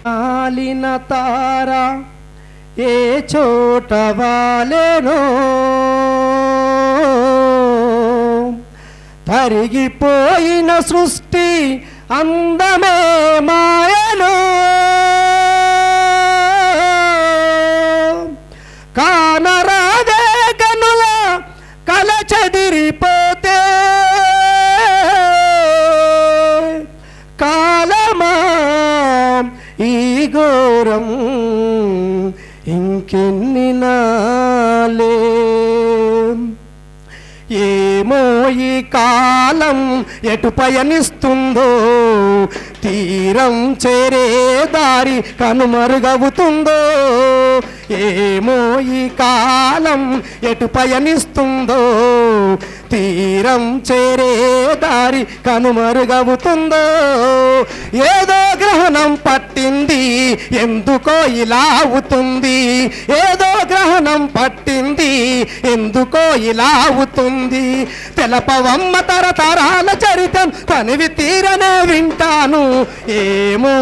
ఆలిన తార ఏ చోట వాలెనో తరిగిపోయిన సృష్టి అందమే మాయలో కానరాదే కనుల కల చెదిరిపోతే కాలమా ఈ ఘోరం ఇంకెన్ని నాలే ఏమో ఈ కాలం ఎటు పయనిస్తుందో తీరం చేరే దారి కనుమరుగవుతుందో ఏమో ఈ కాలం ఎటు పయనిస్తుందో తీరం చేరే దారి కనుమరుగవుతుందో ఏదో గ్రహణం పట్టింది ఎందుకో ఇలా అవుతుంది ఏదో గ్రహణం పట్టింది ఎందుకో ఇలా అవుతుంది తెలపవమ్మ తరతరాల చరితం తనివి తీరనే వింటాను ఏమో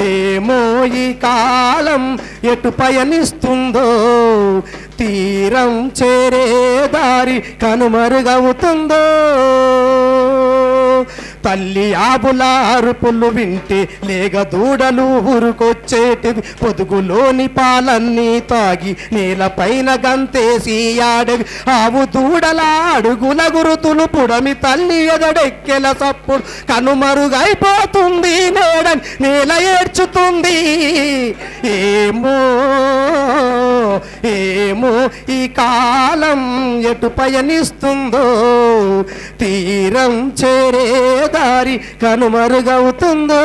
ఏమో ఈ కాలం ఎటు పయనిస్తుందో తీరం చేరే దారి కనుమరుగవుతుందో తల్లి ఆబుల అరుపులు వింటే లేగ దూడలు ఊరుకొచ్చేటివి పొదుగులోని పాలన్నీ తాగి నేలపైన గంతేసి ఆడవి ఆవు దూడల అడుగుల గురుతులు పుడమి తల్లి ఎదడెక్కెల సప్పుడు కనుమరుగైపోతుంది నేడని నేల ఏడ్చుతుంది ఏమో ఏమో ఈ కాలం ఎటు పయనిస్తుందో తీరం చేరే దారి కనుమరుగవుతుందో